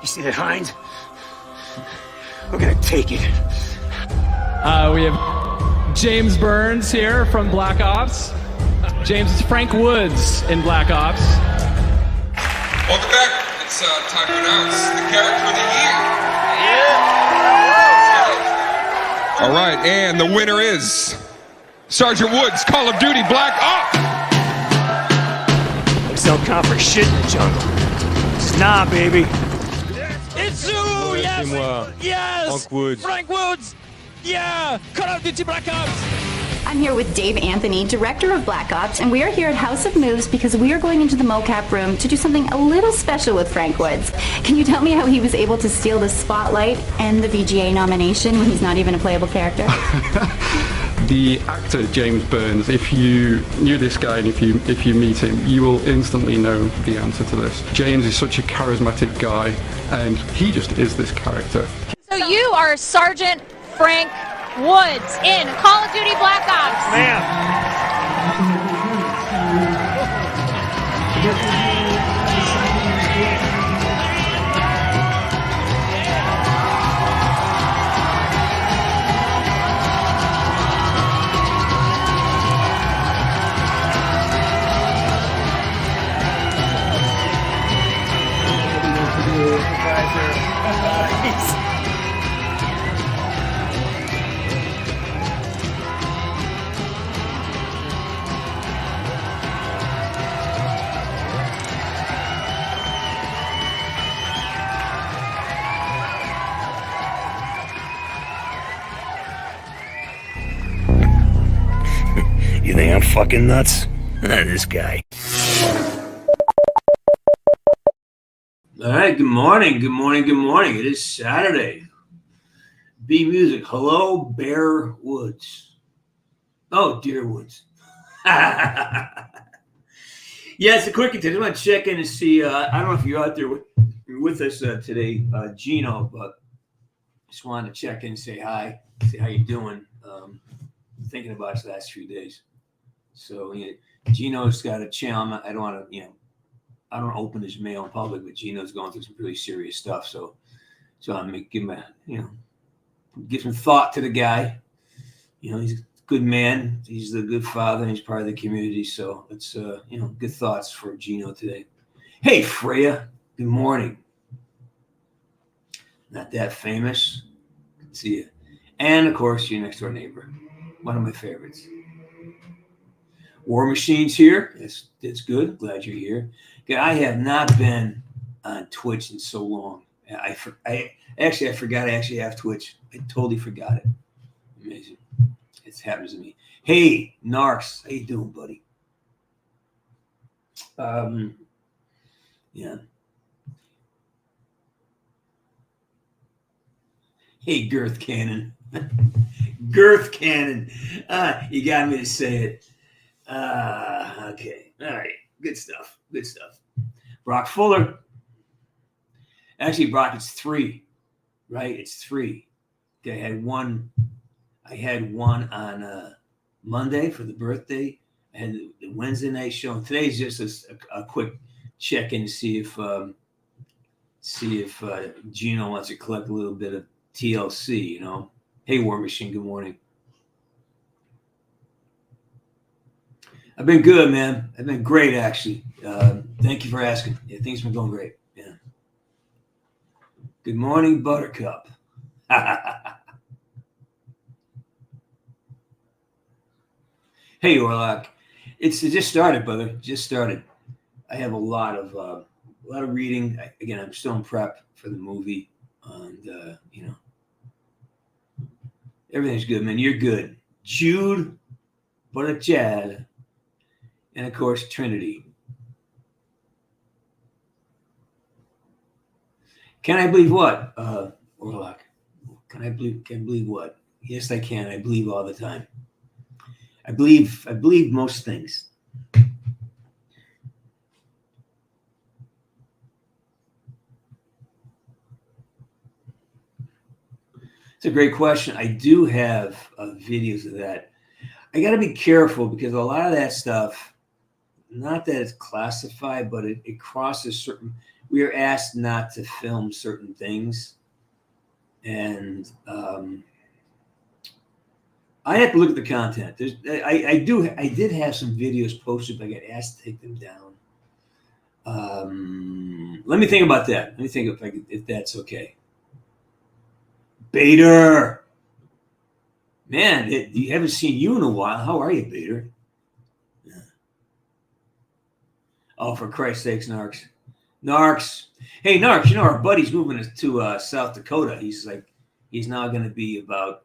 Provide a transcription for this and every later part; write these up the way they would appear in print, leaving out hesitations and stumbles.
You see that hind? We're gonna take it. We have James Burns here from Black Ops. James is Frank Woods in Black Ops. Welcome back. It's time to announce the character of the year. Yeah. All right, and the winner is Sergeant Woods, Call of Duty Black Ops. Looks don't count for shit in the jungle. Nah, baby. It's thru, yes! Yes! Frank Woods! Yeah! Call of Duty Black Ops! I'm here with Dave Anthony, director of Black Ops, and we are here at House of Moves because we are going into the mocap room to do something a little special with Frank Woods. Can you tell me how he was able to steal the spotlight and the VGA nomination when he's not even a playable character? The actor James Burns, if you knew this guy and if you meet him, you will instantly know the answer to this. James is such a charismatic guy, and he just is this character. So you are Sergeant Frank Woods in Call of Duty Black Ops. Ma'am. You think I'm fucking nuts? This guy. All right, good morning, good morning, good morning. It is Saturday. B Music, hello, Bear Woods. Oh, Dear Woods. Yeah, it's a quickie. I just want to check in and see. I don't know if you're out there with us today, Gino, but just wanted to check in and say hi, see how you doing. Thinking about it the last few days. So Gino's got a channel. I don't want to, I don't open his mail in public, but Gino's going through some really serious stuff. So I'm gonna give him a, give some thought to the guy. He's a good man. He's a good father. And he's part of the community. So it's, good thoughts for Gino today. Hey, Freya. Good morning. Not that famous. Good to see you. And of course, your next door neighbor. One of my favorites. War Machine's here. That's good. Glad you're here. I have not been on Twitch in so long. I forgot I actually have Twitch. I totally forgot it. Amazing. It happens to me. Hey, Narks. How you doing, buddy? Yeah. Hey, Girth Cannon. Girth Cannon. You got me to say it. Okay. All right. Good stuff. Good stuff. Brock Fuller. Actually, Brock, it's 3, right? It's 3. Okay, I had one on Monday for the birthday. I had the Wednesday night show. And today's just a quick check-in to see if Gino wants to collect a little bit of TLC, Hey, War Machine, good morning. I've been good, man. I've been great, actually. Thank you for asking. Yeah, things have been going great. Yeah. Good morning, Buttercup. Hey, Orlock. It just started, brother. Just started. I have a lot of reading. Again, I'm still in prep for the movie, and everything's good, man. You're good. Jude Buttigieg. And of course, Trinity. Can I believe what, Orlock? Can I believe what? Yes, I can. I believe all the time. I believe most things. It's a great question. I do have videos of that. I got to be careful because a lot of that stuff, not that it's classified, but it crosses certain we are asked not to film certain things, and I have to look at the content. I did have some videos posted, but I got asked to take them down. Let me think about that. Let me think if that's okay. Bader, man, you haven't seen you in a while. How are you, Bader? Yeah. Oh, for Christ's sakes, Narks. Hey, Narks, our buddy's moving to South Dakota. He's now going to be about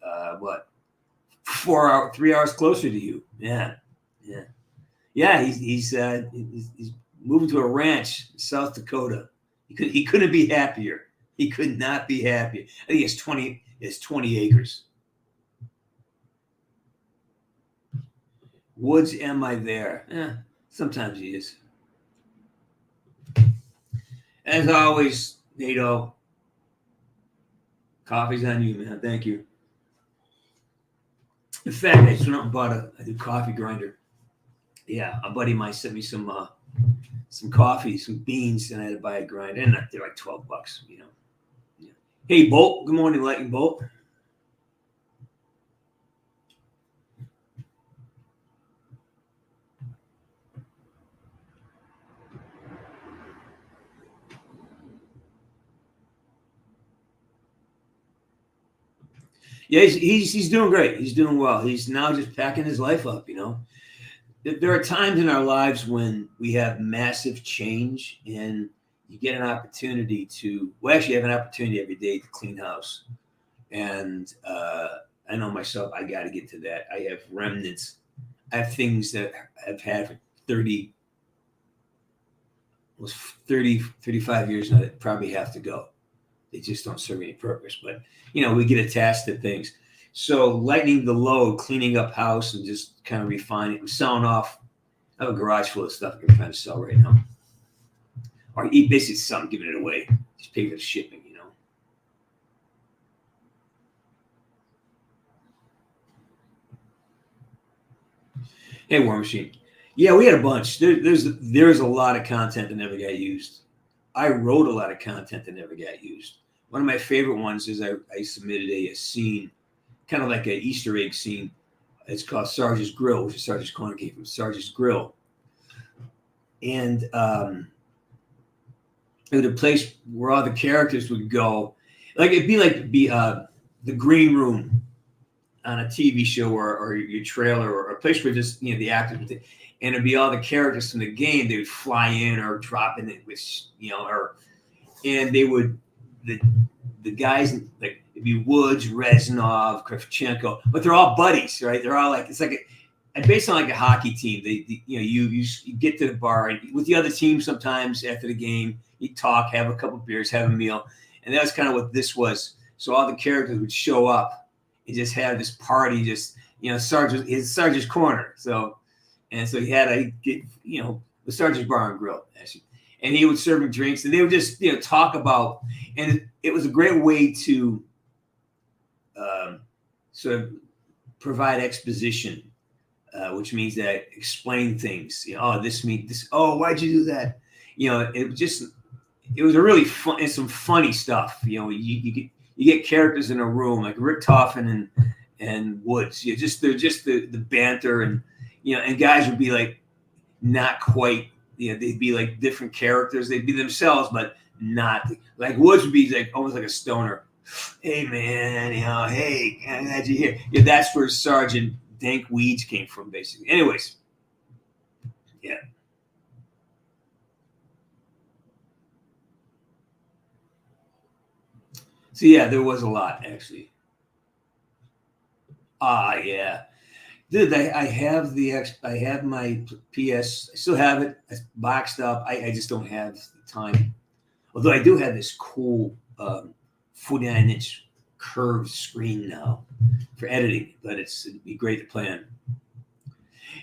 3 hours closer to you. Yeah. He's moving to a ranch in South Dakota. He couldn't be happier. He could not be happier. I think it's 20 acres. Woods, am I there? Yeah, sometimes he is. As always, NATO, coffee's on you, man. Thank you. In fact, I just went out and bought a new coffee grinder. Yeah, a buddy of mine sent me some coffee, some beans, and I had to buy a grinder. And they're like $12, Yeah. Hey, Bolt. Good morning, Lightning Bolt. Yeah, he's doing great. He's doing well. He's now just packing his life up, There are times in our lives when we have massive change and you get an opportunity you have an opportunity every day to clean house. And I know myself, I got to get to that. I have remnants. I have things that I've had for 35 years now that probably have to go. They just don't serve any purpose. But, we get attached to things. So lightening the load, cleaning up house and just kind of refining it. I'm selling off. I have a garage full of stuff I'm trying to sell right now. Or basically something, giving it away. Just pay for the shipping, Hey, War Machine. Yeah, we had a bunch. There's a lot of content that never got used. I wrote a lot of content that never got used. One of my favorite ones is I submitted a scene, kind of like an Easter egg scene. It's called Sarge's Grill, which is Sarge's Corner came from Sarge's Grill. And it was a place where all the characters would go. It'd be like the green room on a TV show or your trailer or a place where just, the actors would take. And it'd be all the characters from the game. They would fly in or drop in it with, and they would, the guys, like, it'd be Woods, Reznov, Kravchenko, but they're all buddies, right? They're all it's based on like a hockey team. You get to the bar and with the other team sometimes after the game, you talk, have a couple of beers, have a meal. And that's kind of what this was. So all the characters would show up and just have this party, Sarge's Corner. So he had the Sarge's Bar and Grill, actually. And he would serve them drinks, and they would just, talk about, and it was a great way to sort of provide exposition, which means that explain things. This means this. Oh, why'd you do that? It was a really fun and some funny stuff. You get characters in a room like Rick Toffin and Woods. They're just the banter and guys would be like not quite. They'd be like different characters. They'd be themselves, but not like Woods would be like almost like a stoner. Hey man, hey, I'm glad you're here. Yeah, that's where Sergeant Dank Weeds came from, basically. Anyways, yeah. So yeah, there was a lot actually. Yeah. Dude, I have my PS. I still have it. It's boxed up. I just don't have the time. Although I do have this cool 49-inch curved screen now for editing, but it'd be great to play on.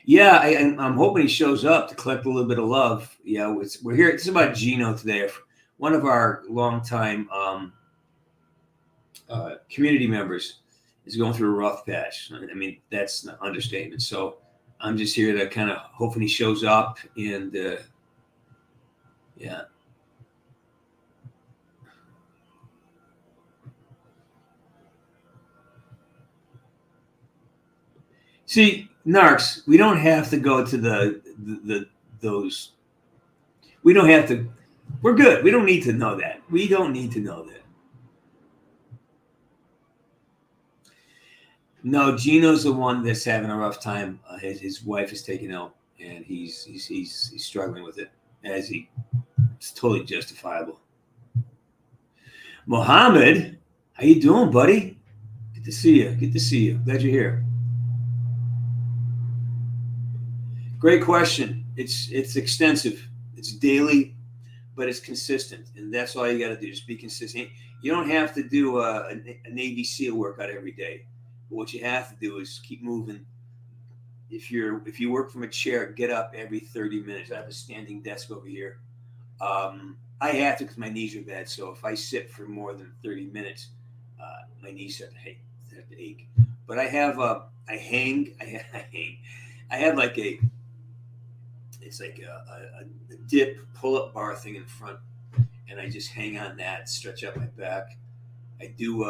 Yeah, I'm hoping he shows up to collect a little bit of love. Yeah, we're here. It's about Gino today. One of our longtime community members is going through a rough patch. I mean, that's an understatement. So I'm just here to kind of hoping he shows up and yeah. See, Narcs, we don't have to go to those. We don't have to. We're good. We don't need to know that. We don't need to know that. No, Gino's the one that's having a rough time. His wife is taken ill, and he's struggling with it. It's totally justifiable. Mohammed, how you doing, buddy? Good to see you. Good to see you. Glad you're here. Great question. It's extensive. It's daily, but it's consistent, and that's all you got to do. Just be consistent. You don't have to do a Navy SEAL workout every day. But what you have to do is keep moving. If you work from a chair, get up every 30 minutes. I have a standing desk over here. I have to because my knees are bad. So if I sit for more than 30 minutes, my knees start to ache. But I have I have like a dip pull-up bar thing in front, and I just hang on that, stretch out my back. I do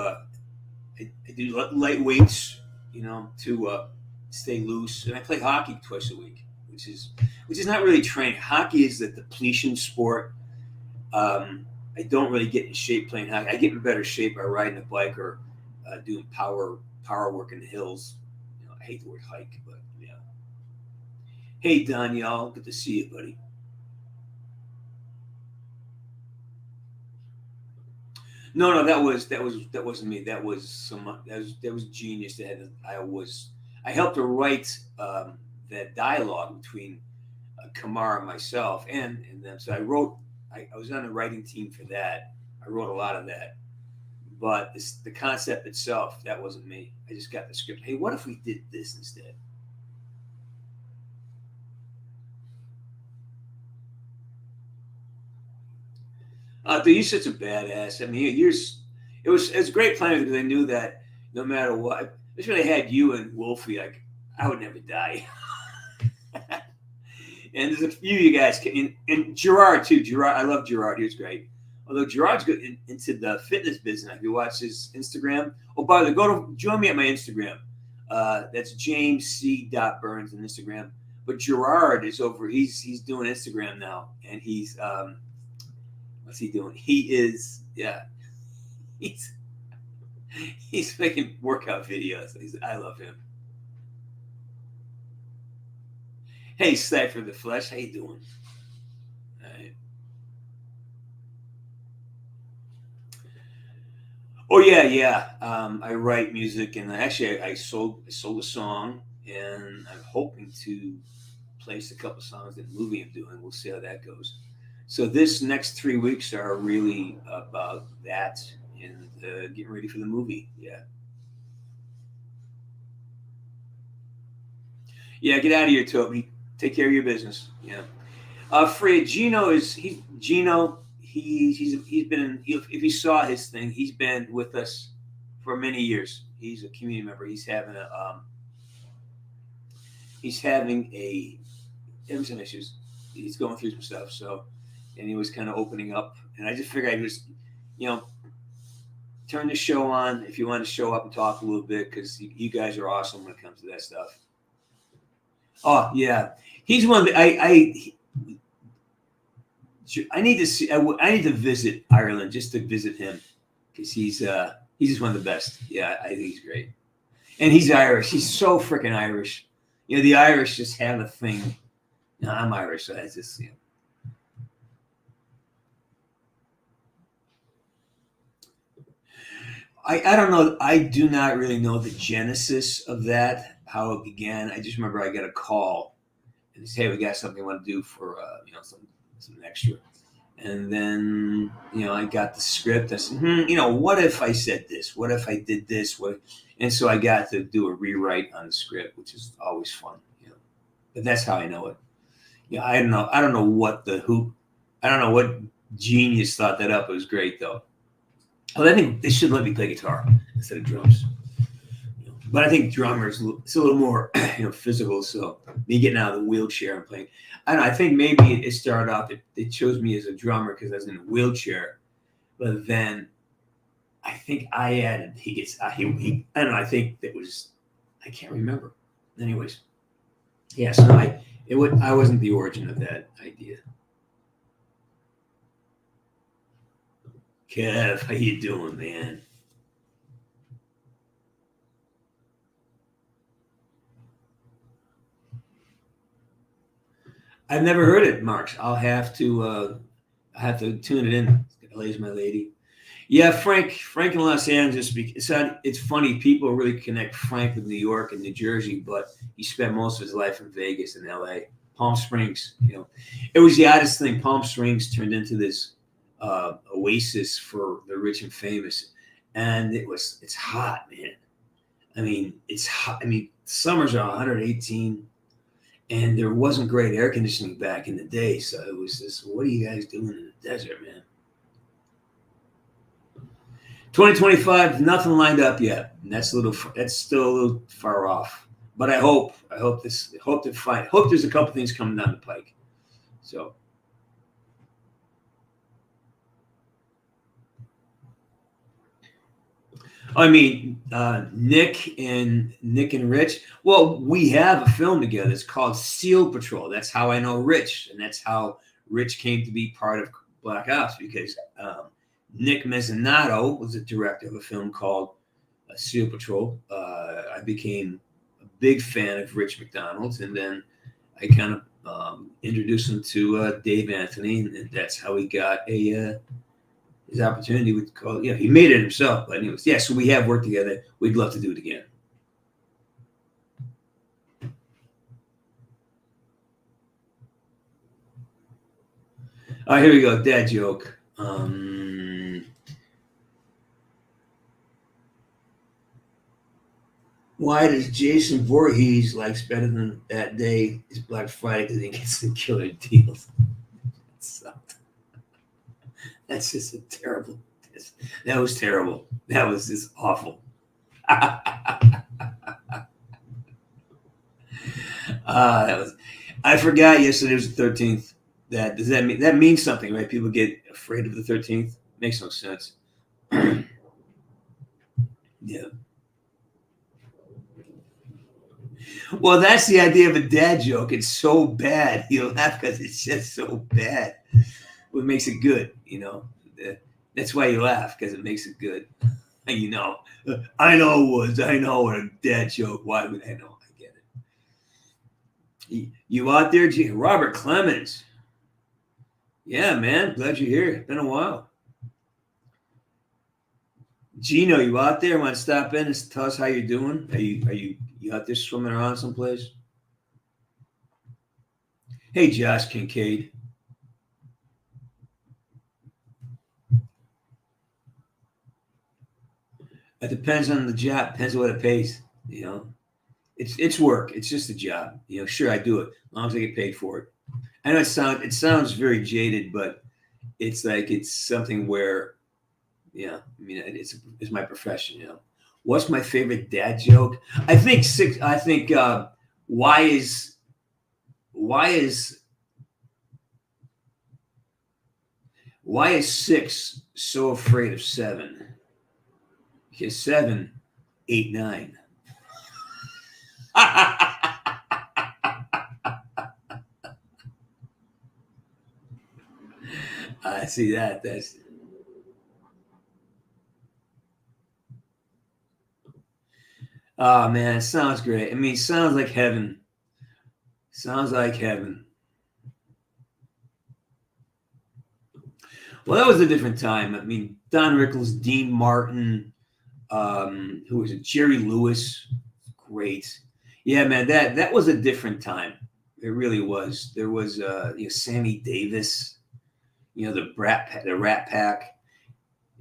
light weights, to stay loose, and I play hockey twice a week, which is not really training. Hockey is the depletion sport. I don't really get in shape playing hockey. I get in better shape by riding a bike or doing power work in the hills. I hate the word hike, but yeah. Hey, Danielle, good to see you, buddy. No, that wasn't me. That was Genius. I helped her write that dialogue between Kamar and myself, and them. So I was on the writing team for that. I wrote a lot of that, but the concept itself, that wasn't me. I just got the script. Hey, what if we did this instead? Dude, you're such a badass. I mean, it was great playing because I knew that no matter what, especially when I had you and Wolfie, like I would never die. And there's a few of you guys, and Gerard too. Gerard, I love Gerard. He was great. Although Gerard's good into the fitness business. If you watch his Instagram, by the way, join me at my Instagram. That's James C. Burns on Instagram. But Gerard is over. He's doing Instagram now, and he's what's he doing? He's making workout videos. I love him. Hey, Cypher the Flesh, how you doing? All right. Oh yeah. I write music, and actually, I sold a song, and I'm hoping to place a couple songs in the movie I'm doing. We'll see how that goes. So this next 3 weeks are really about that and getting ready for the movie. Yeah. Yeah, get out of here, Toby. Take care of your business. Yeah. Fred, Gino he's been, if you saw his thing, he's been with us for many years. He's a community member. He's having some issues. He's going through some stuff. So, and he was kind of opening up, and I just figured I'd just, turn the show on if you want to show up and talk a little bit, because you guys are awesome when it comes to that stuff. Oh yeah, he's one of the, I need to see. I need to visit Ireland just to visit him, because he's just one of the best. Yeah, I think he's great, and he's Irish. He's so freaking Irish. The Irish just have a thing. No, I'm Irish, so that's just I don't know. I do not really know the genesis of that, how it began. I just remember I got a call and they said, "Hey, we got something we want to do for some extra." And then I got the script. I said, what if I said this? What if I did this? And so I got to do a rewrite on the script, which is always fun. But that's how I know it. I don't know. I don't know what genius thought that up. It was great though. Well, I think they should let me play guitar instead of drums. But I think drummers, it's a little more physical. So me getting out of the wheelchair and playing, I don't know. I think maybe it started off. They chose me as a drummer because I was in a wheelchair. But then I think I added. I don't know. I think that was. I can't remember. anyways, yeah. So I wasn't the origin of that idea. Kev, how you doing, man? I've never heard it, Marks. I'll have to tune it in. Lays my lady. Yeah, Frank in Los Angeles. It's funny. People really connect Frank with New York and New Jersey, but he spent most of his life in Vegas and L.A., Palm Springs. It was the oddest thing. Palm Springs turned into this oasis for the rich and famous, and it's hot, man. I mean, it's hot. I mean, summers are 118. And there wasn't great air conditioning back in the day. So it was just, what are you guys doing in the desert, man? 2025, nothing lined up yet. And that's still a little far off. But I hope there's a couple things coming down the pike. So. I mean, Nick and Rich. Well, we have a film together. It's called SEAL Patrol. That's how I know Rich, and that's how Rich came to be part of Black Ops, because Nick Mezzanato was the director of a film called SEAL Patrol. I became a big fan of Rich McDonald's, and then I kind of introduced him to Dave Anthony, and that's how he got his opportunity with call. He made it himself. But anyways, yeah. So we have worked together. We'd love to do it again. All right, here we go. Dad joke. Why does Jason Voorhees likes better than that day is Black Friday because he gets some killer deals? That's just a terrible. That was terrible. That was just awful. That was. I forgot yesterday was the 13th. Does that mean that means something, right? People get afraid of the 13th. Makes no sense. Yeah. Well, that's the idea of a dad joke. It's so bad. You laugh because it's just so bad. What makes it good, That's why you laugh, because it makes it good. I know Woods. I know what a dad joke. Why would I know? I get it. You out there, Robert Clemens? Yeah, man. Glad you're here. It's been a while. Gino, you out there? Want to stop in and tell us how you're doing? Are you out there swimming around someplace? Hey, Josh Kincaid. It depends on the job. Depends on what it pays. It's work. It's just a job. Sure, I do it as long as I get paid for it. I know it sounds very jaded, but it's like it's something where, it's my profession. What's my favorite dad joke? I think why is 6 so afraid of 7? Because 7, 8, 9. I see that. That's. Oh man, it sounds great. I mean, it sounds like heaven. Sounds like heaven. Well, that was a different time. I mean, Don Rickles, Dean Martin. Who was it? Jerry Lewis, great. Yeah, man, that was a different time. It really was. There was Sammy Davis, the Rat Pack.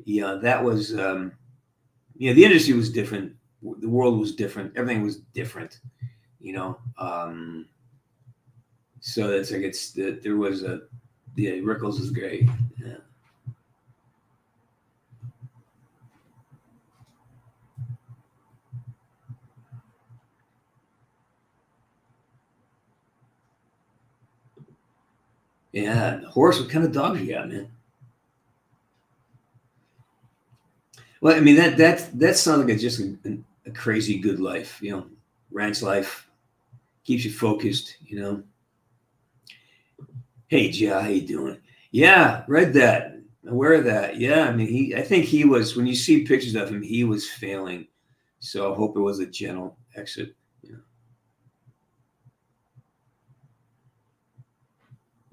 Yeah, that was the industry was different. The world was different. Everything was different. So it's like there was Rickles is great. Yeah. Yeah, horse. What kind of dogs you got, man? Well, I mean that sounds like just a crazy good life, ranch life. keeps you focused, you know. Hey, Joe, how you doing? Yeah, read that. Aware of that. Yeah, I mean, I think he was, when you see pictures of him, he was failing. So I hope it was a gentle exit. You know.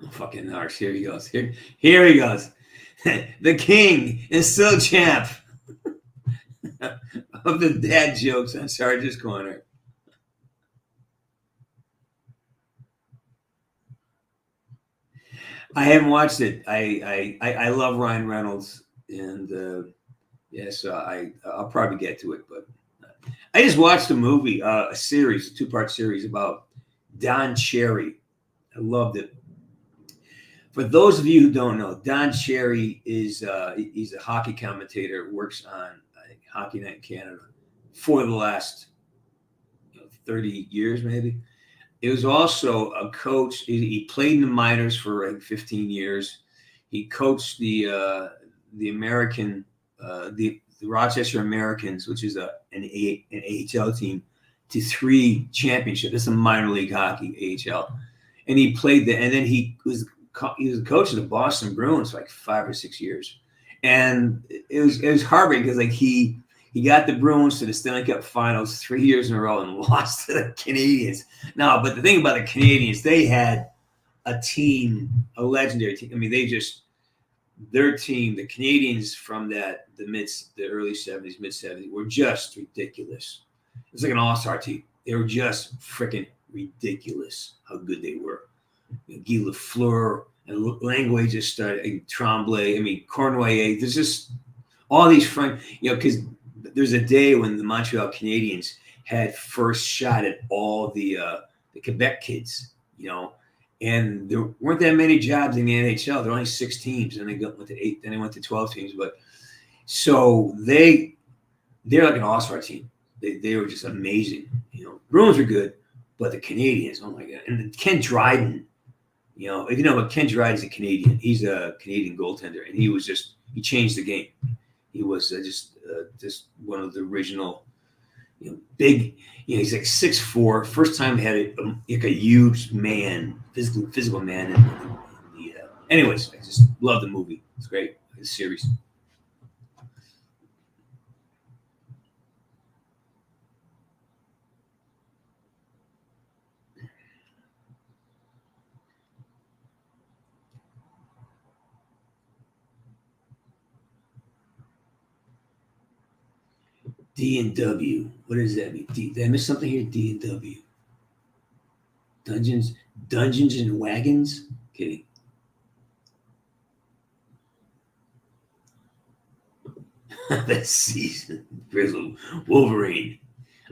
Oh, fucking Narks. Here he goes. Here he goes. The king is still champ of the dad jokes on Sarge's Corner. I haven't watched it. I love Ryan Reynolds, and yeah, so I'll probably get to it. But I just watched a movie, a series, a 2-part series about Don Cherry. I loved it. For those of you who don't know, Don Cherry is he's a hockey commentator, works on Hockey Night in Canada for the last 30 years, maybe. He was also a coach. He played in the minors for like 15 years. He coached the American, the Rochester Americans, which is an AHL team, to 3 championships. It's a minor league hockey, AHL. And he played there. And then he was a coach of the Boston Bruins for like 5 or 6 years. And it was heartbreaking because like he got the Bruins to the Stanley Cup Finals 3 years in a row and lost to the Canadiens. No, but the thing about the Canadiens, they had a team, a legendary team. I mean, their team, the Canadiens from the early 70s, mid 70s, were just ridiculous. It was like an all-star team. They were just freaking ridiculous how good they were. Guy Lafleur and Langley just started, Tremblay, Cornoyer. There's just all these because there's a day when the Montreal Canadiens had first shot at all the Quebec kids, and there weren't that many jobs in the NHL. There were only 6 teams, and they went to 8. Then they went to 12 teams. But so they're like an all-star team. They were just amazing. Bruins were good, but the Canadiens, oh my god! And Ken Dryden, if you know what Ken Dryden's a Canadian. He's a Canadian goaltender, and he changed the game. He was just one of the original, big. He's like 6'4". First time he had a huge man, physical man. Anyways, I just love the movie. It's great. The series. D&W. What does that mean? Did I miss something here? D&W. Dungeons and Wagons? Kidding. That season. Grizzled Wolverine.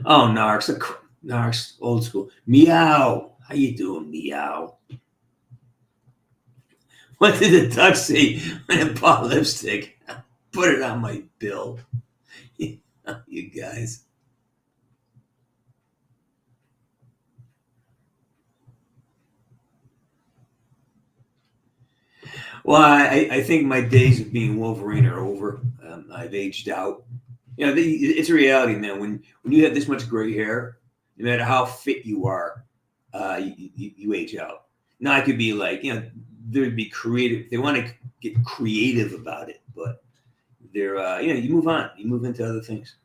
Oh, Narks, old school. Meow. How you doing, Meow? What did the duck say when it bought lipstick? Put it on my bill. You guys. Well, I think my days of being Wolverine are over. I've aged out. It's a reality, man. When you have this much gray hair, no matter how fit you are, you age out. Now, I could be like, there'd be creative. They want to get creative about it, but they're, you move on. You move into other things.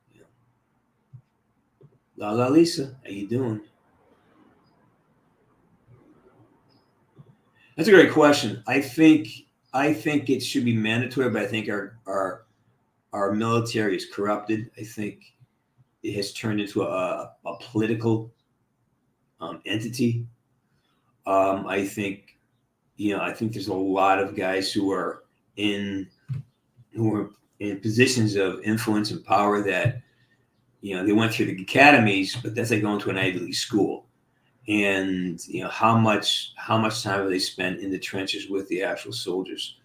La Lisa, how you doing? That's a great question. I think it should be mandatory, but I think our military is corrupted. I think it has turned into a political entity. I think there's a lot of guys who are in positions of influence and power that they went through the academies, but that's like going to an Ivy League school. And how much time have they spent in the trenches with the actual soldiers?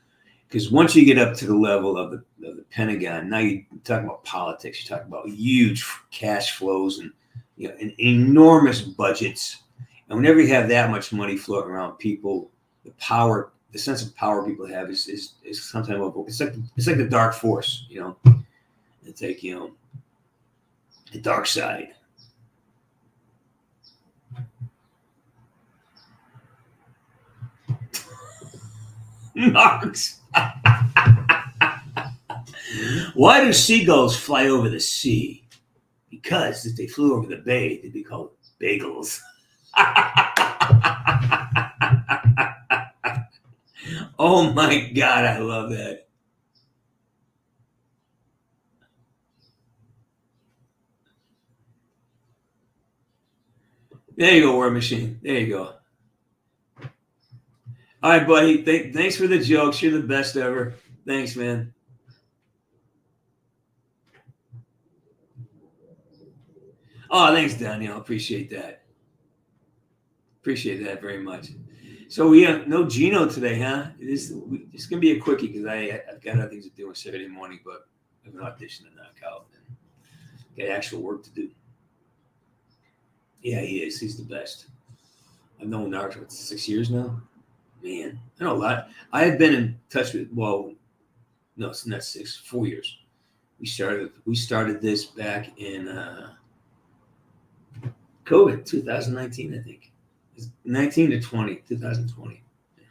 Because once you get up to the level of the Pentagon, now you're talking about politics. You're talking about huge cash flows and and enormous budgets. And whenever you have that much money floating around, people, the sense of power people have is sometimes it's like the dark force. It's like the dark side. Marks. Why do seagulls fly over the sea? Because if they flew over the bay, they'd be called bagels. Oh my God, I love that. There you go, War Machine. There you go. All right, buddy. Thanks for the jokes. You're the best ever. Thanks, man. Oh, thanks, Daniel. Appreciate that. Appreciate that very much. So we have no Gino today, huh? It's gonna be a quickie because I've got other things to do on Saturday morning, but I have an audition to knock out and got actual work to do. Yeah, he is. He's the best. I've known Narc for 6 years now. Man, I know a lot. I have been in touch with. Well, no, it's not 6. 4 years. We started this back in COVID 2019, I think. 19 to 20, 2020. Yeah.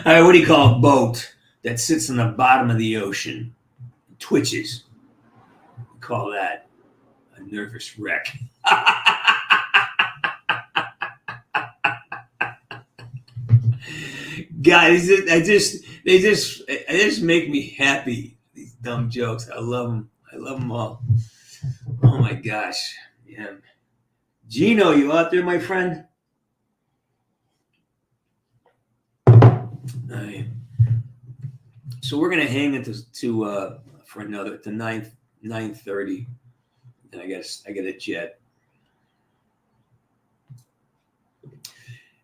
All right, what do you call a boat that sits on the bottom of the ocean, twitches? We call that a nervous wreck. Guys, they just make me happy. These dumb jokes. I love them. I love them all. Oh my gosh. Yeah. Gino, you out there, my friend? All right. So we're gonna hang into for another to 9:30, and I guess I get a jet.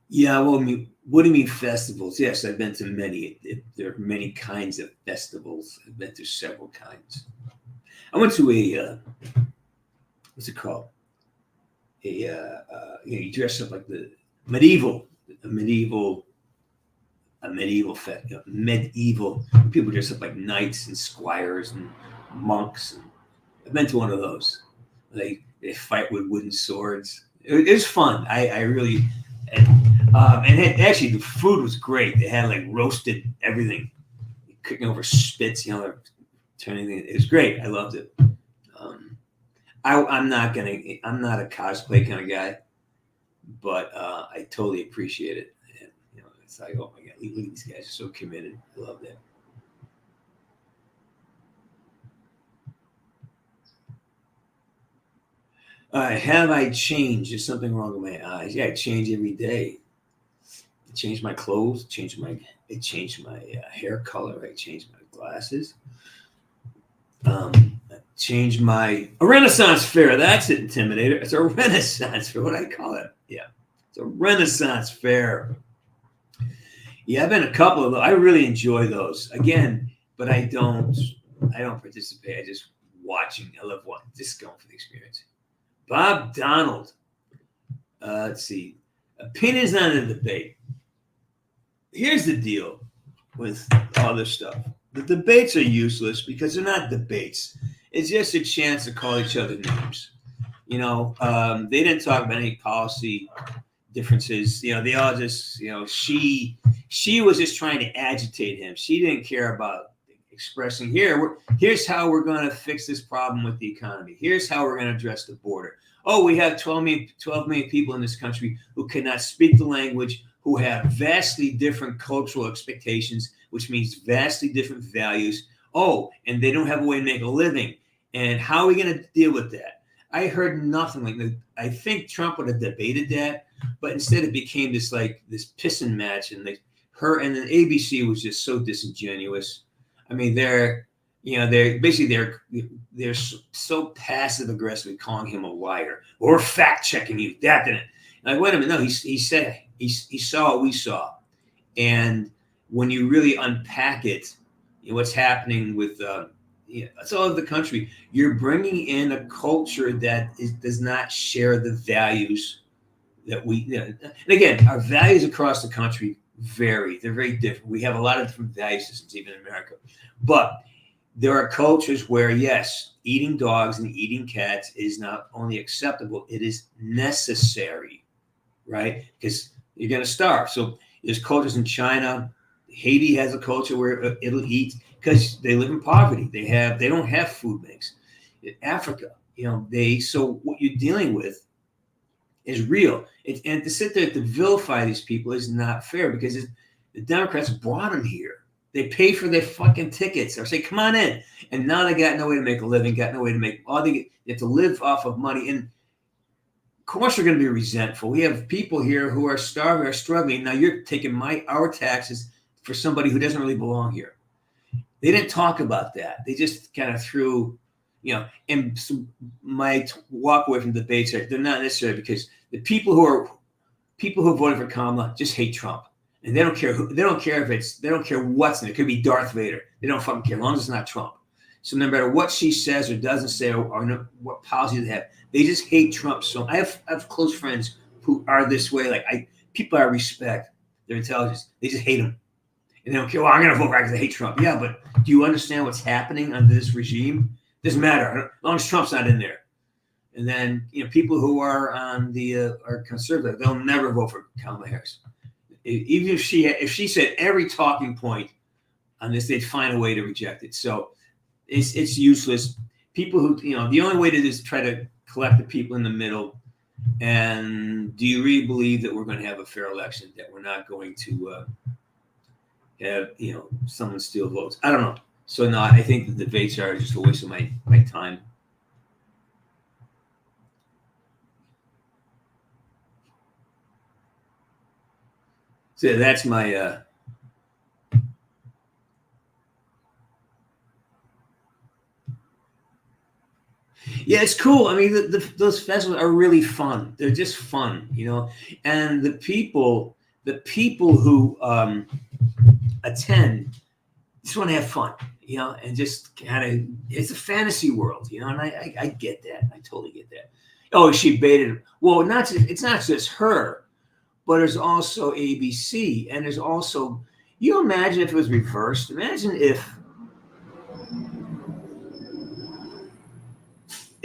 Yeah, well, what do you mean festivals? Yes, I've been to many. There are many kinds of festivals. I've been to several kinds. I went to a what's it called? You dress up like the medieval people dress up like knights and squires and monks. And I've been to one of those. They fight with wooden swords. It's fun. I really. Actually, the food was great. They had like roasted everything, cooking over spits, turning it. It was great. I loved it. I'm not a cosplay kind of guy, but I totally appreciate it. And, it's like, oh my God, look at these guys are so committed. I love that. Have I changed? Is something wrong with my eyes? Yeah, I change every day. I change my clothes. Change my hair color. I change my glasses. Change my a Renaissance fair. That's it, Intimidator. It's a Renaissance fair. What do I call it? Yeah, it's a Renaissance fair. Yeah, I've been a couple of those. I really enjoy those. Again, but I don't participate. I just watching. I love just going for the experience. Bob Donald. Let's see. Opinions on the debate. Here's the deal with all this stuff. The debates are useless because they're not debates. It's just a chance to call each other names. They didn't talk about any policy differences. They all just, she was just trying to agitate him. She didn't care about expressing here's how we're going to fix this problem with the economy. Here's how we're going to address the border. Oh, we have 12 million people in this country who cannot speak the language, who have vastly different cultural expectations, which means vastly different values. Oh, and they don't have a way to make a living. And how are we going to deal with that? I heard nothing like that. I think Trump would have debated that, but instead it became this pissing match, and then ABC was just so disingenuous. I mean, they're so passive aggressively calling him a liar or fact checking you. That didn't. Like, wait a minute. No, he said he saw what we saw, and when you really unpack it, what's happening with it's all over the country. You're bringing in a culture that does not share the values that we. And again, our values across the country vary. They're very different. We have a lot of different value systems, even in America. But there are cultures where, yes, eating dogs and eating cats is not only acceptable, it is necessary, right? Because you're going to starve. So there's cultures in China. Haiti has a culture where it'll eat because they live in poverty. They don't have food banks. In Africa, so what you're dealing with is real. And to sit there to vilify these people is not fair because the Democrats brought them here. They pay for their fucking tickets or say, come on in. And now they got no way to make a living, got no way to make they have to live off of money. And of course, they're going to be resentful. We have people here who are starving, are struggling. Now you're taking our taxes for somebody who doesn't really belong here. They didn't talk about that. They just kind of threw, and so my walk away from the debates are, they're not necessarily because the people who voted for Kamala just hate Trump. And they don't care they don't care what's in it. It could be Darth Vader. They don't fucking care as long as it's not Trump. So no matter what she says or doesn't say or what policy they have, they just hate Trump. So I have close friends who are this way. Like people I respect their intelligence. They just hate him. And they don't care, I'm going to vote right because I hate Trump. Yeah, but do you understand what's happening under this regime? Doesn't matter as long as Trump's not in there. And then people who are on are conservative, they'll never vote for Kamala Harris. Even if she said every talking point on this, they'd find a way to reject it. So it's useless. People who the only way to do is try to collect the people in the middle. And do you really believe that we're going to have a fair election? That we're not going to have someone steal votes? I don't know. So no, I think the debates are just a waste of my time. So that's my yeah, it's cool. I mean, those festivals are really fun. They're just fun, and the people who attend just want to have fun, and just kind of, it's a fantasy world, and I get that. I totally get that. Oh, she baited. Well, it's not just her, but there's also ABC, and there's also, you imagine if it was reversed. Imagine if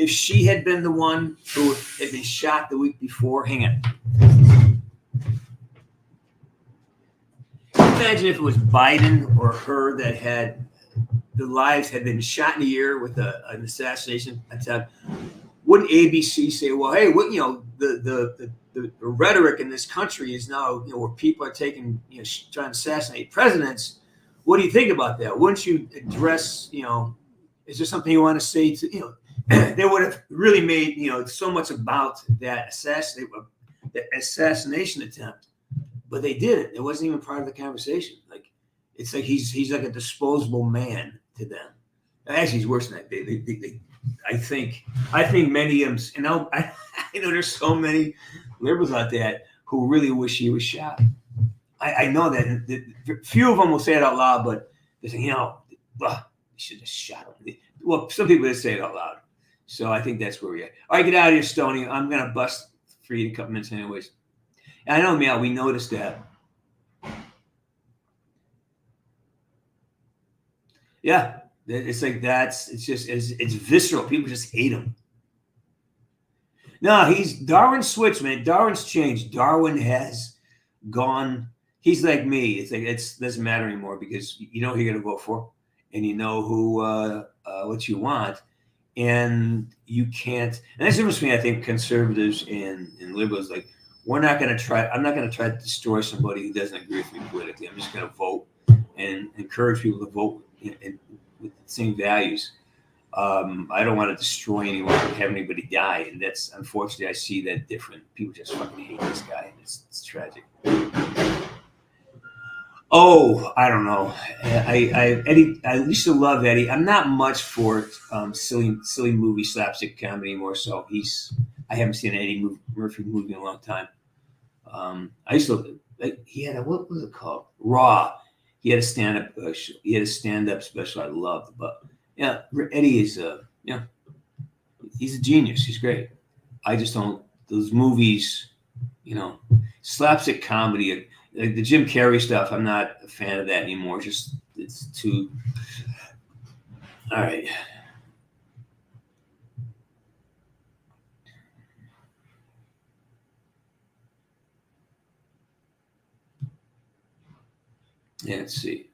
she had been the one who had been shot the week before. Hang on. Imagine if it was Biden or her that had the lives had been shot in the ear with an assassination attempt. Wouldn't ABC say, well, hey, what, the rhetoric in this country is now, where people are trying to assassinate presidents. What do you think about that? Wouldn't you address, is there something you want to say to, they would have really made, so much about that assassination attempt, but they didn't. It wasn't even part of the conversation. Like, it's like he's like a disposable man to them. Actually, he's worse than that. I think many of them, and I know there's so many liberals out there who really wish he was shot. I know that few of them will say it out loud, but they say, you should have shot him. Well, some people just say it out loud. So I think that's where we're at. All right, get out of here, Stoney. I'm going to bust for you in a couple minutes anyways. And I know, Mel, we noticed that. Yeah, it's like it's visceral. People just hate him. No, Darwin switched, man. Darwin's changed. Darwin has gone. He's like me. It's like it doesn't matter anymore because you know who you're going to vote for, and you know who what you want. And you can't, and that's the difference between, I think, conservatives and liberals. Like, I'm not going to try to destroy somebody who doesn't agree with me politically. I'm just going to vote and encourage people to vote with the same values. I don't want to destroy anyone or have anybody die. And that's, unfortunately, I see that different. People just fucking hate this guy. It's tragic. Oh, I don't know. Eddie, I used to love Eddie. I'm not much for silly movie slapstick comedy anymore. So I haven't seen an Eddie Murphy movie in a long time. I used to he had what was it called? Raw. He had a stand-up special I loved. But yeah, Eddie is he's a genius. He's great. I just don't, those movies, slapstick comedy. Like the Jim Carrey stuff, I'm not a fan of that anymore. It's too. All right. Yeah, let's see.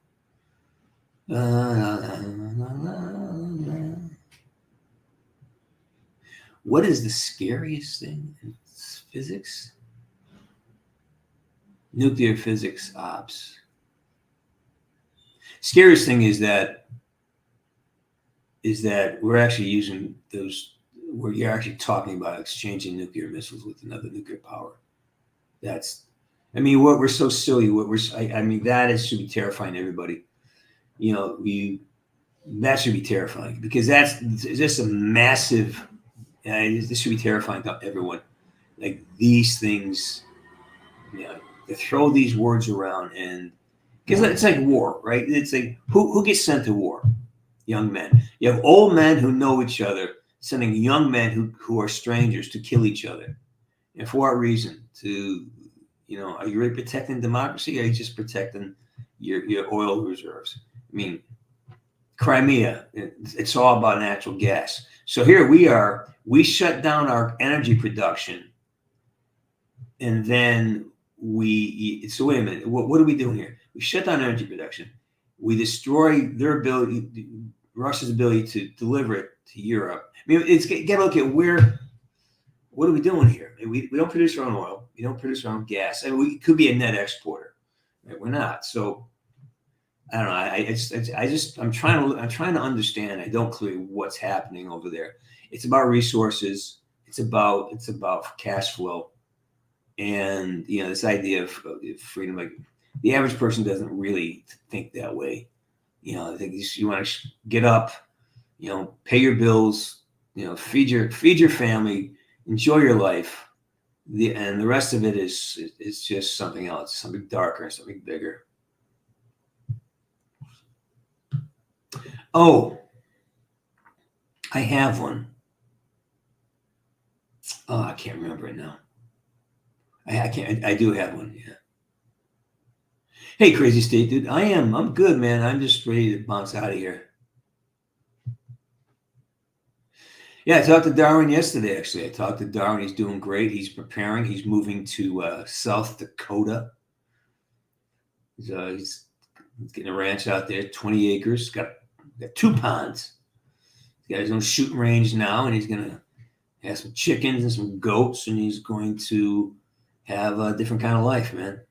What is the scariest thing in physics? Nuclear physics ops. Scariest thing is that we're actually using those, where you're actually talking about exchanging nuclear missiles with another nuclear power. That's, I mean, what we're so silly. I mean, that should be terrifying to everybody. You know, that should be terrifying, because that's just a massive. This should be terrifying to everyone. Like, these things, you know, they throw these words around, and because it's like war, right? It's like, who gets sent to war? Young men. You have old men who know each other sending young men who are strangers to kill each other. And for what reason? To, you know, are you really protecting democracy, or are you just protecting your oil reserves? I mean, Crimea, it's all about natural gas. So here we shut down our energy production, and then so wait a minute, what are we doing here? We shut down energy production. We destroy their ability, Russia's ability to deliver it to Europe. I mean, it's got to look at what are we doing here? I mean, we don't produce our own oil. We don't produce our own gas. I mean, we could be a net exporter, right? We're not. So I don't know. I'm trying to understand. I don't clearly what's happening over there. It's about resources. It's about cash flow, and you know, this idea of freedom. Like, the average person doesn't really think that way. You know, I think you want to get up, you know, pay your bills, you know, feed your family, enjoy your life, and the rest of it is just something else, something darker, something bigger. Oh, I have one. Oh, I can't remember it now. I can't. I do have one. Yeah. Hey, Crazy State dude. I'm good, man. I'm just ready to bounce out of here. Yeah, I talked to Darwin yesterday, actually. I talked to Darwin. He's doing great. He's preparing. He's moving to South Dakota. He's getting a ranch out there, 20 acres. Got 2 ponds. He's got his own shooting range now, and he's going to have some chickens and some goats, and he's going to have a different kind of life, man.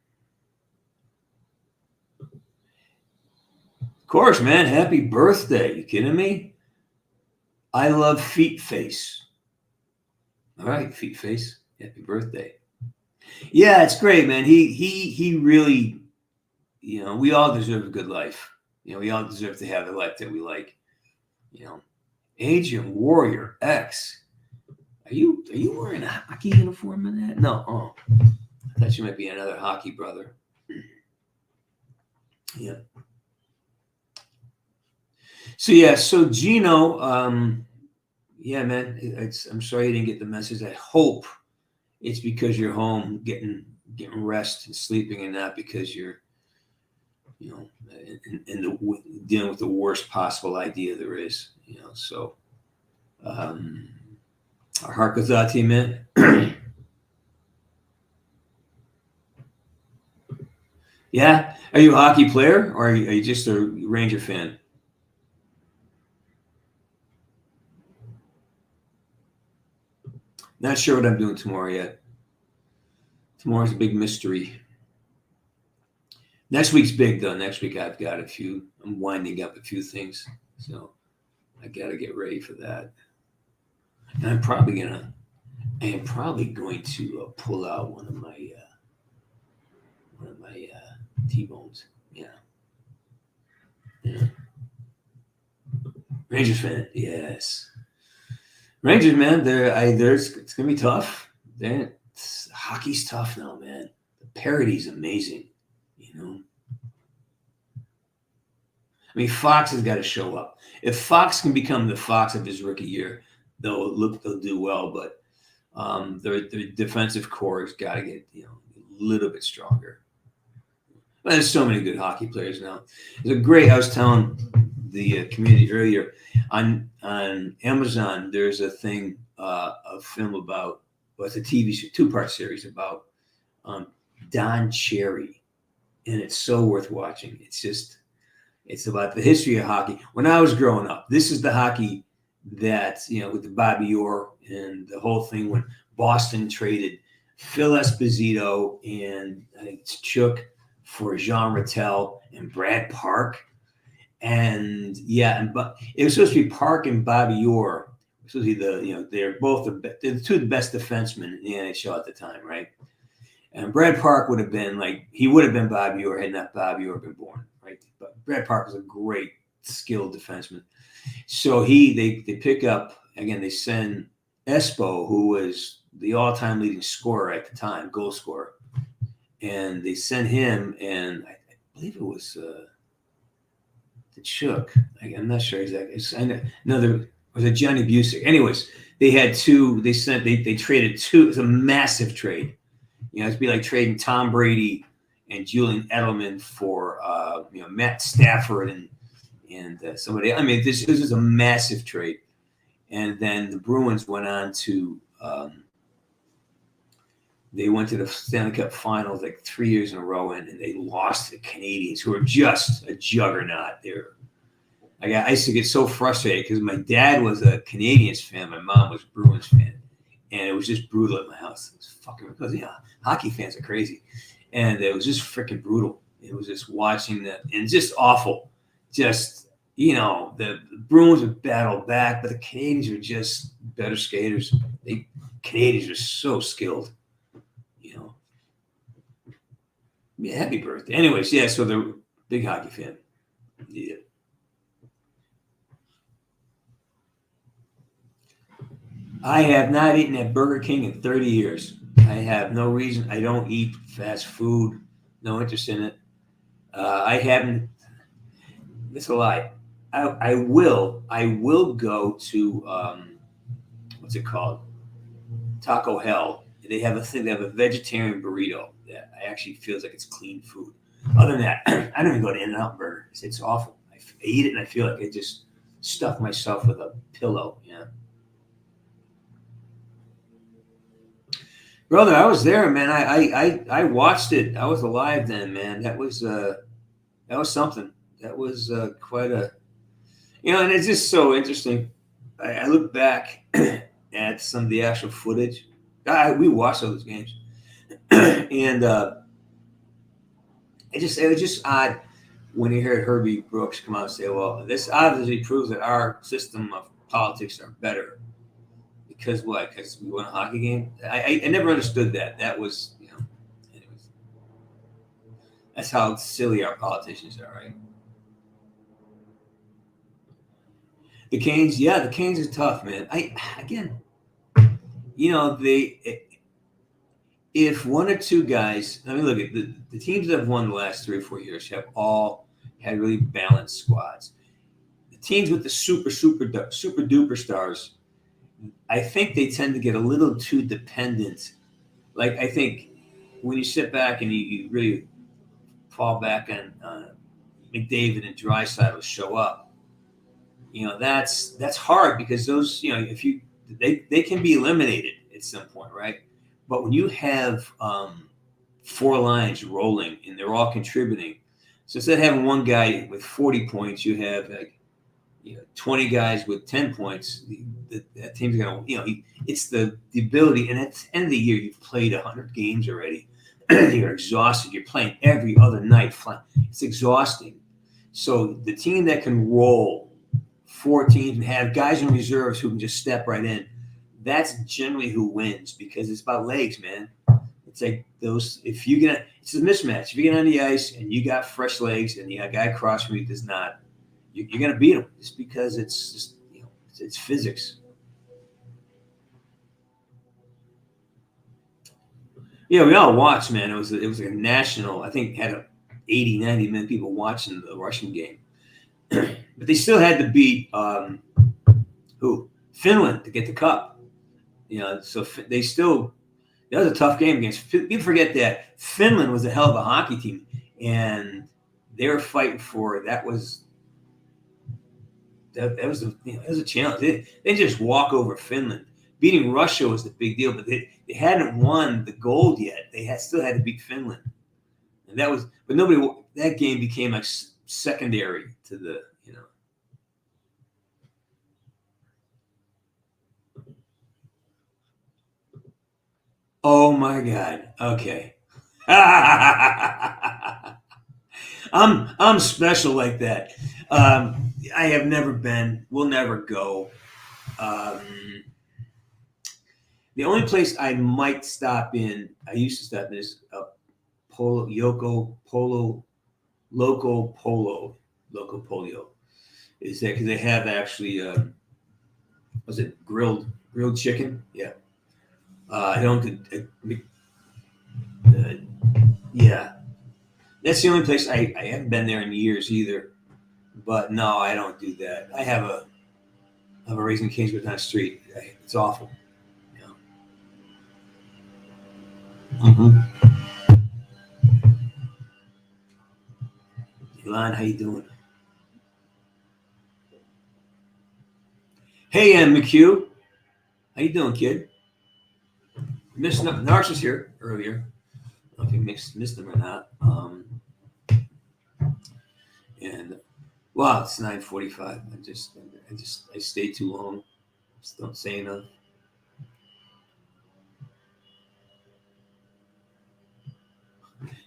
Of course, man. Happy birthday. You kidding me? I love Feet Face. All right, Feet Face. Happy birthday. Yeah, it's great, man. He really, you know, we all deserve a good life. You know, we all deserve to have the life that we like. You know, Agent Warrior X. Are you wearing a hockey uniform in that? No. Oh, I thought you might be another hockey brother. Yeah. So Gino, yeah, man, I'm sorry you didn't get the message. I hope it's because you're home getting rest and sleeping, and not because you're, you know, dealing with the worst possible idea there is. You know, so our heart goes out to you, man. Yeah, are you a hockey player, or are you just a Ranger fan? Not sure what I'm doing tomorrow yet. Tomorrow's a big mystery. Next week's big, though. Next week I'm winding up a few things. So I got to get ready for that. And I am probably going to pull out one of my T-bones. Yeah. Rangers fan, yes. Rangers, man, it's gonna be tough. Hockey's tough now, man. The parody's amazing, you know. I mean, Fox has got to show up. If Fox can become the Fox of his rookie year, they'll do well. But their defensive core has got to get, you know, a little bit stronger. But there's so many good hockey players now. I was telling the community earlier. On Amazon, there's a thing, a film about, well, it's a TV show, 2-part series about Don Cherry, and it's so worth watching. It's about the history of hockey. When I was growing up, this is the hockey that, with the Bobby Orr and the whole thing when Boston traded Phil Esposito and I think Chuck for Jean Rattel and Brad Park. And but it was supposed to be Park and Bobby Orr. It was supposed to be they're both they're two of the best defensemen in the NHL at the time, right? And Brad Park would have been Bobby Orr had not Bobby Orr been born, right? But Brad Park was a great, skilled defenseman. So they pick up, again, they send Espo, who was the all-time leading scorer at the time, goal scorer. And they send him, and I believe it was the Chook. I'm not sure exactly. Was it Johnny Busick? Anyways, they had two. They traded two. It's a massive trade. It'd be like trading Tom Brady and Julian Edelman for Matt Stafford and somebody. I mean, this is a massive trade. And then the Bruins went on to they went to the Stanley Cup Finals like 3 years in a row, and they lost to the Canadians, who are just a juggernaut. I used to get so frustrated because my dad was a Canadians fan, my mom was a Bruins fan, and it was just brutal at my house. It was fucking because hockey fans are crazy, and it was just freaking brutal. It was just watching that, and just awful. Just the Bruins would battle back, but the Canadians were just better skaters. Canadians are so skilled. Yeah, happy birthday. Anyways, so they're a big hockey fan. Yeah. I have not eaten at Burger King in 30 years. I have no reason. I don't eat fast food. No interest in it. I haven't. It's a lie. I will go to what's it called? Taco Hell. They have a vegetarian burrito that actually feels like it's clean food. Other than that, I don't even go to In-N-Out Burger. It's awful. I eat it and I feel like I just stuffed myself with a pillow. Yeah. Brother, I was there, man. I watched it. I was alive then, man. That was something. That was quite a, and it's just so interesting. I look back at some of the actual footage. We watched all those games, and it was just odd when you heard Herbie Brooks come out and say, "Well, this obviously proves that our system of politics are better." Because what? Because we won a hockey game? I never understood that. That was, anyways. That's how silly our politicians are, right? The Canes, the Canes are tough, man. If one or two guys, I mean, look at the teams that have won the last 3 or 4 years have all had really balanced squads. The teams with the super duper stars, I think they tend to get a little too dependent. Like, I think when you sit back and you really fall back on McDavid and Draisaitl show up, that's hard because those, they can be eliminated at some point, right? But when you have 4 lines rolling and they're all contributing, so instead of having one guy with 40 points, you have 20 guys with 10 points. That team's gonna, it's the ability. And at the end of the year, you've played 100 games already. You're exhausted. You're playing every other night. It's exhausting. So the team that can roll 4 teams and have guys in reserves who can just step right in, that's generally who wins because it's about legs, man. It's like those. It's a mismatch. If you get on the ice and you got fresh legs and the guy across from you does not, you're going to beat him just because it's just, it's physics. Yeah, we all watched, man. It was like a national, I think had 80, 90 million people watching the Russian game. But they still had to beat Finland to get the cup. So they still, that was a tough game against, people forget that Finland was a hell of a hockey team and they were fighting for, that was that was that was a challenge. They just walk over Finland. Beating Russia was the big deal, but they hadn't won the gold yet. They still had to beat Finland, and that was. But nobody. That game became like secondary to the. Oh my God. Okay. I'm special like that. I have never been. Will never go. The only place I might stop in, I used to stop in, is Loco Polio. Is that because they have actually, was it grilled chicken? Yeah. I don't. Yeah. That's the only place I haven't been there in years either. But no, I don't do that. I have a Raising Cane's on the street. It's awful. Mm-hmm. Elon, how you doing? Hey, McHugh. How you doing, kid? Missed Narsh was here earlier. I don't know if you missed him or not. And wow, it's 9:45. I stay too long. Just don't say enough.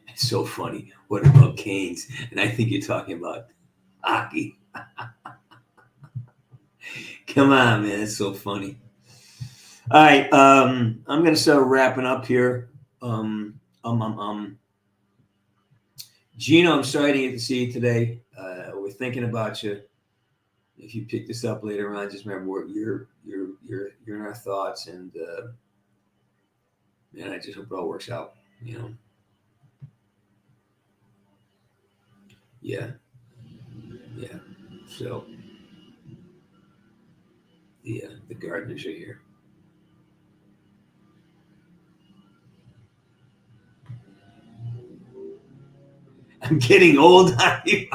It's so funny. What about Canes? And I think you're talking about hockey. Come on, man. It's so funny. All right. I'm going to start wrapping up here. Gino, I'm sorry I didn't get to see you today. We're thinking about you. If you pick this up later on, just remember you're in our thoughts, and man, I just hope it all works out. Yeah. So, the gardeners are here. I'm getting old on you.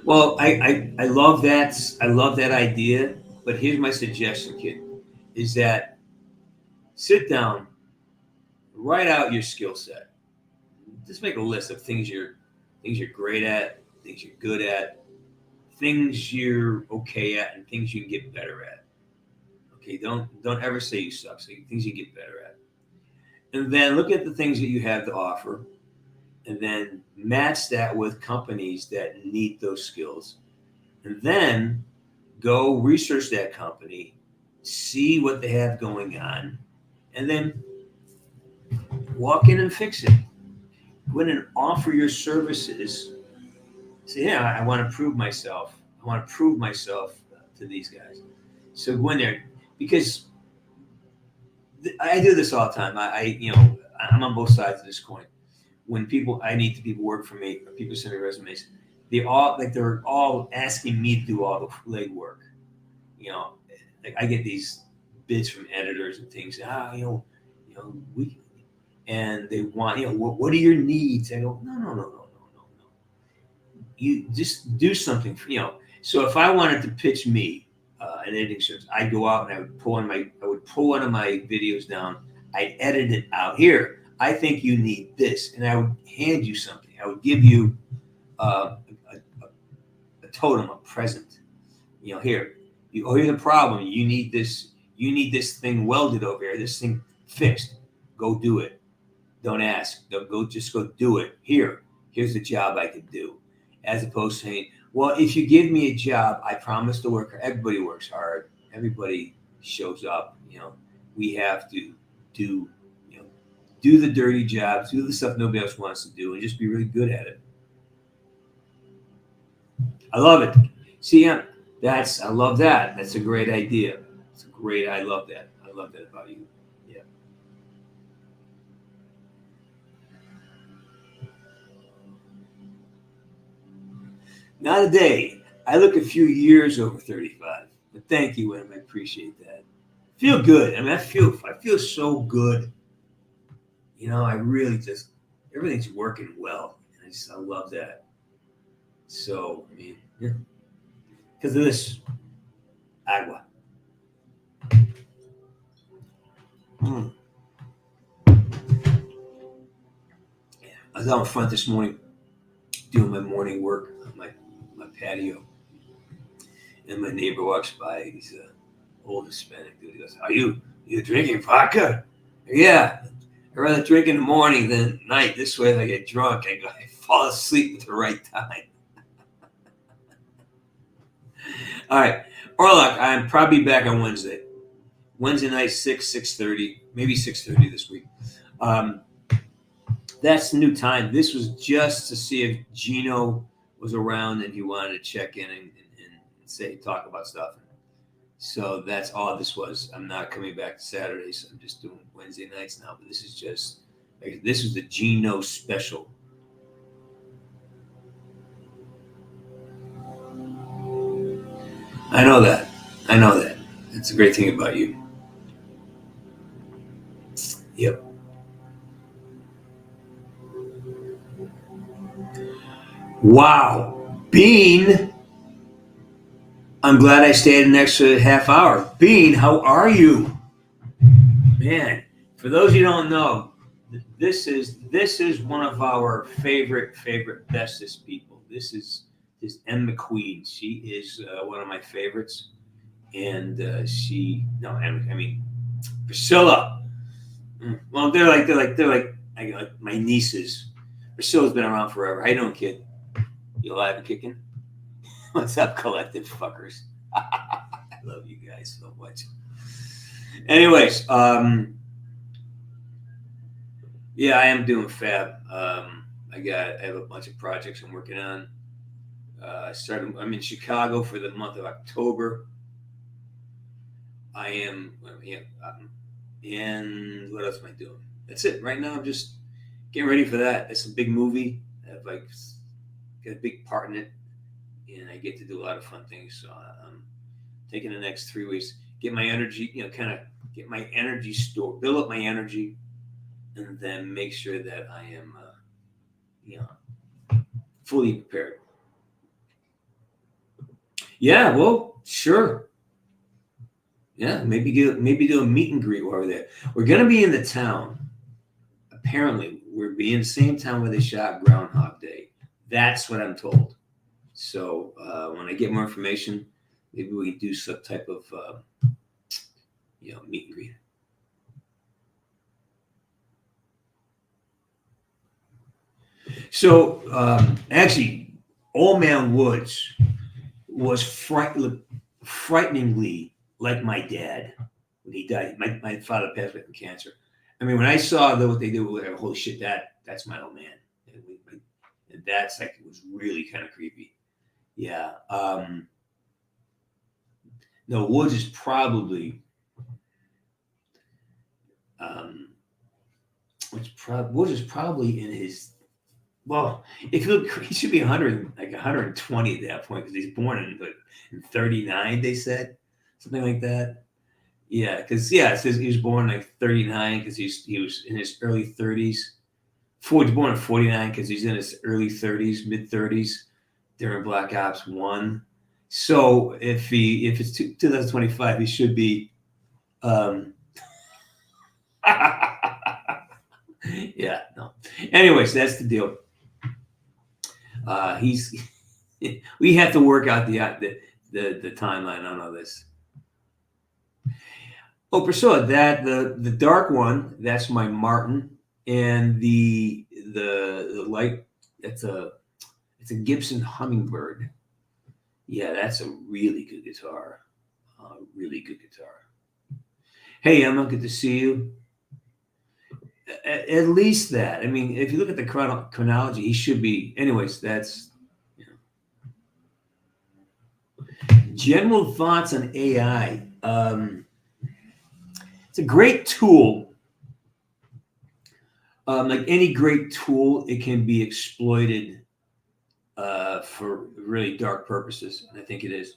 Well, I love that. I love that idea. But here's my suggestion, kid, is that sit down, write out your skill set. Just make a list of things you're great at, things you're good at, things you're okay at, and things you can get better at. Okay, don't ever say you suck. Say things you get better at. And then look at the things that you have to offer, and then match that with companies that need those skills. And then go research that company, see what they have going on, and then walk in and fix it. Go in and offer your services. Say, yeah, I want to prove myself. I want to prove myself to these guys. So go in there, because I do this all the time. I'm on both sides of this coin. When I need people work for me, or people send me resumes, they're all asking me to do all the legwork. I get these bids from editors and things. And they want, what are your needs? I go, no. You just do something for, So if I wanted to pitch me an editing service, I'd go out and I would pull one of my videos down. I'd edit it out. Here, I think you need this, and I would hand you something. I would give you a totem, a present. Here. Here's the problem. You need this. You need this thing welded over here. This thing fixed. Go do it. Don't ask. Just go do it. Here's the job I could do. As opposed to saying, well, if you give me a job, I promise to work hard. Everybody works hard. Everybody shows up. We have to do the dirty jobs, do the stuff nobody else wants to do, and just be really good at it. I love it. See, I love that. That's a great idea. I love that. I love that about you. Yeah. Not a day. I look a few years over 35. But thank you, Em. I appreciate that. Feel good. I feel so good. I really just everything's working well. I love that. So, I mean, yeah. Because of this agua. Mm. Yeah. I was out in front this morning doing my morning work on my patio. And my neighbor walks by. He's an old Hispanic dude. He goes, "Are you drinking vodka?" Yeah. I'd rather drink in the morning than at night. This way, if I get drunk, I fall asleep at the right time. All right. Orlock, I'm probably back on Wednesday. Wednesday night, 6:30, maybe 6:30 this week. That's the new time. This was just to see if Gino was around and he wanted to check in and talk about stuff. So that's all this was. I'm not coming back to Saturdays. I'm just doing Wednesday nights now. But this is just, this is the Gino special. I know that. That's a great thing about you. Yep. Wow. Bean. I'm glad I stayed an extra half hour. Bean, how are you? Man, for those you don't know, this is one of our favorite bestest people. This is M. McQueen. She is one of my favorites. And Priscilla. Well, they're like my nieces. Priscilla's been around forever. How you doing, kid? You alive and kicking? What's up, collective fuckers? I love you guys so much. Anyways, yeah, I am doing fab. I have a bunch of projects I'm working on. I'm in Chicago for the month of October. And what else am I doing? That's it. Right now, I'm just getting ready for that. It's a big movie. I have got a big part in it, and I get to do a lot of fun things. So I'm taking the next 3 weeks, get my energy, kind of get my energy store, build up my energy, and then make sure that I am, fully prepared. Yeah, well, sure. Yeah, maybe do a meet and greet while we're there. We're gonna be in the town. Apparently, we're be in the same town where they shot Groundhog Day. That's what I'm told. So when I get more information, maybe we can do some type of meet and greet. So actually, Old Man Woods was frighteningly like my dad when he died. My father passed away from cancer. I mean, when I saw what they did, we were like, holy shit, that's my old man. And that's like, it was really kind of creepy. Yeah. No, Woods is probably, Woods is probably in his, well, if you look, he should be 120 at that point because he's born in 39, they said. Something like that. Yeah, because it says he was born like 39 because he was in his early 30s. He was born in 49 because he's in his early 30s, mid 30s during Black Ops 1. So if it's 2025, he should be. Yeah, no. Anyways, that's the deal. We have to work out the timeline on all this. Oh, Priscilla, that the dark one, that's my Martin, and the light, it's a Gibson Hummingbird. Yeah, that's a really good guitar. Really good guitar. Hey, Emma, good to see you. At least that. I mean, if you look at the chronology, he should be. Anyways, that's. General thoughts on AI. It's a great tool. Like any great tool, it can be exploited for really dark purposes, and I think it is.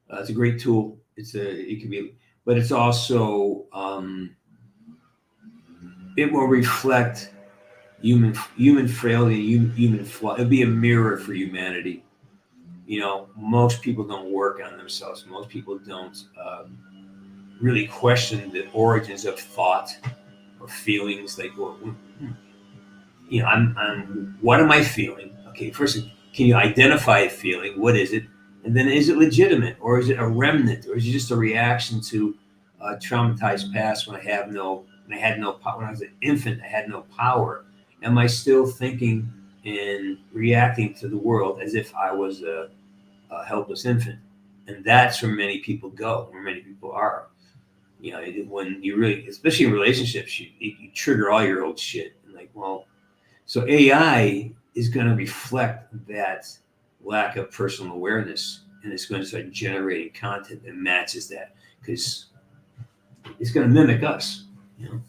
It's a great tool. It can be, but it's also it will reflect human frailty, human flaw. It'd be a mirror for humanity. You know, most people don't work on themselves. Most people don't really question the origins of thought or feelings. Like, well, you know, I'm what am I feeling? Okay, first, can you identify a feeling? What is it? And then, is it legitimate, or is it a remnant, or is it just a reaction to a traumatized past when I had no power? When I was an infant, I had no power. Am I still thinking and reacting to the world as if I was a helpless infant? And that's where many people go, where many people are. You know, when you really, especially in relationships, you trigger all your old shit. And like, well, so AI is going to reflect that lack of personal awareness, and it's going to start generating content that matches that, because it's going to mimic us. You know.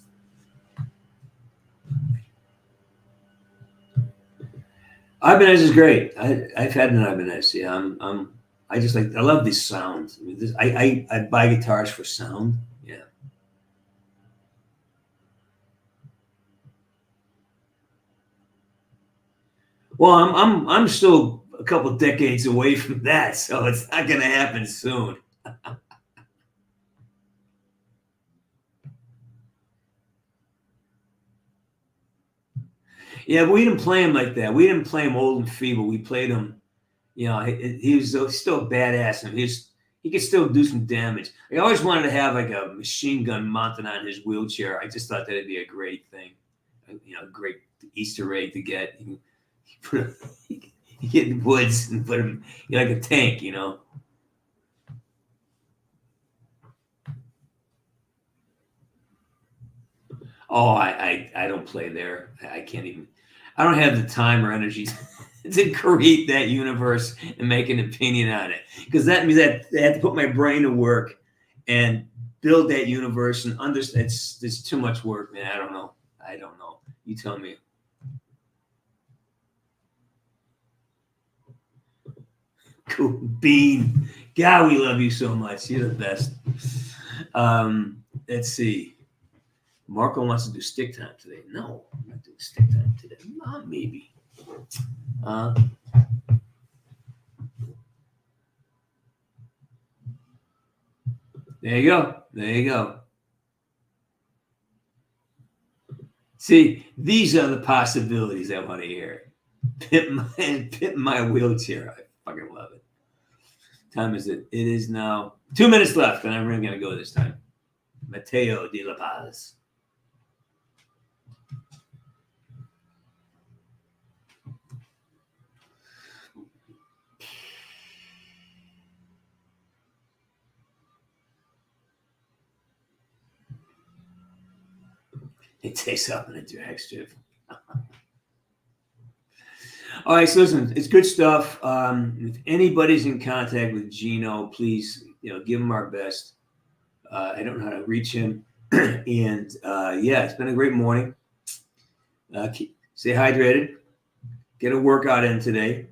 Ibanez is great. I've had an Ibanez. Yeah, I just like. I love these sounds. I mean, I buy guitars for sound. Yeah. Well, I'm still a couple decades away from that, so it's not going to happen soon. Yeah, but we didn't play him like that. We didn't play him old and feeble. We played him. You know, he was still a badass, and he could still do some damage. I always wanted to have like a machine gun mounted on his wheelchair. I just thought that'd be a great thing. You know, great Easter egg to get. You get in the woods and put him like a tank, you know. Oh, I don't play there. I can't even. I don't have the time or energy to create that universe and make an opinion on it, because that means that I have to put my brain to work and build that universe and understand. It's too much work, man. I don't know. You tell me. Cool bean. God, we love you so much. You're the best. Let's see. Marco wants to do stick time today. No, I'm not doing stick time today. Maybe. There you go. There you go. See, these are the possibilities I want to hear. Pit my wheelchair. I fucking love it. Time is it? It is now 2 minutes left, and I'm really going to go this time. Mateo de la Paz. It takes up in a drag strip. All right, so listen, it's good stuff. If anybody's in contact with Gino, please, give him our best. I don't know how to reach him, and yeah, it's been a great morning. Stay hydrated. Get a workout in today.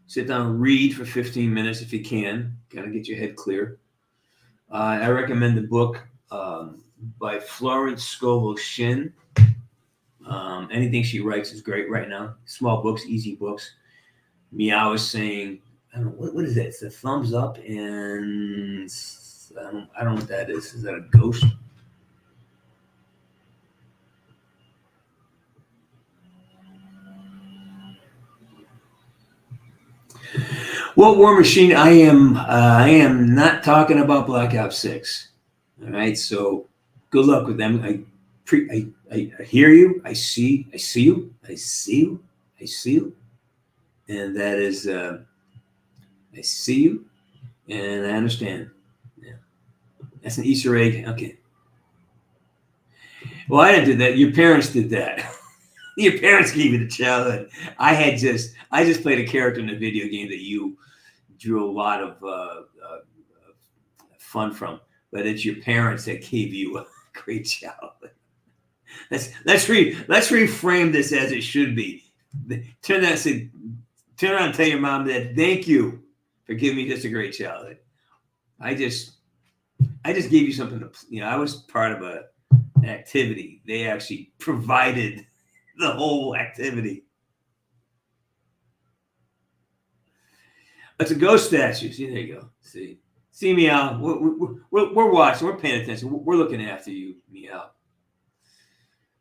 Sit down, read for 15 minutes if you can. Kind of get your head clear. I recommend the book by Florence Scovel Shinn. Anything she writes is great right now. Small books, easy books. Meow is saying, I don't know, what is that? It's a thumbs up, and I don't know what that is. Is that a ghost? Well, War Machine, I am not talking about Black Ops 6. All right, so good luck with them. I hear you. I see you. And that is, I see you, and I understand. Yeah, that's an Easter egg. Okay. Well, I didn't do that. Your parents did that. Your parents gave you the childhood. I just played a character in a video game that you drew a lot of fun from, but it's your parents that gave you a great childhood. Let's reframe this as it should be. Turn around and tell your mom that thank you for giving me just a great childhood. I just gave you something to, I was part of an activity. They actually provided the whole activity. It's a ghost statue. See, there you go. See, Meow. We're watching. We're paying attention. We're looking after you, Meow.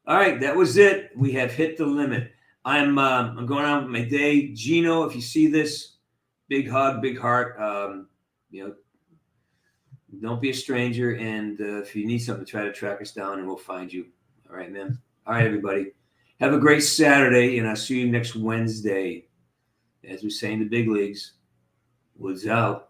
All right, that was it. We have hit the limit. I'm going on with my day. Gino, if you see this, big hug, big heart. Don't be a stranger. And if you need something, try to track us down and we'll find you. All right, man. All right, everybody. Have a great Saturday, and I'll see you next Wednesday. As we say in the big leagues, Woods out.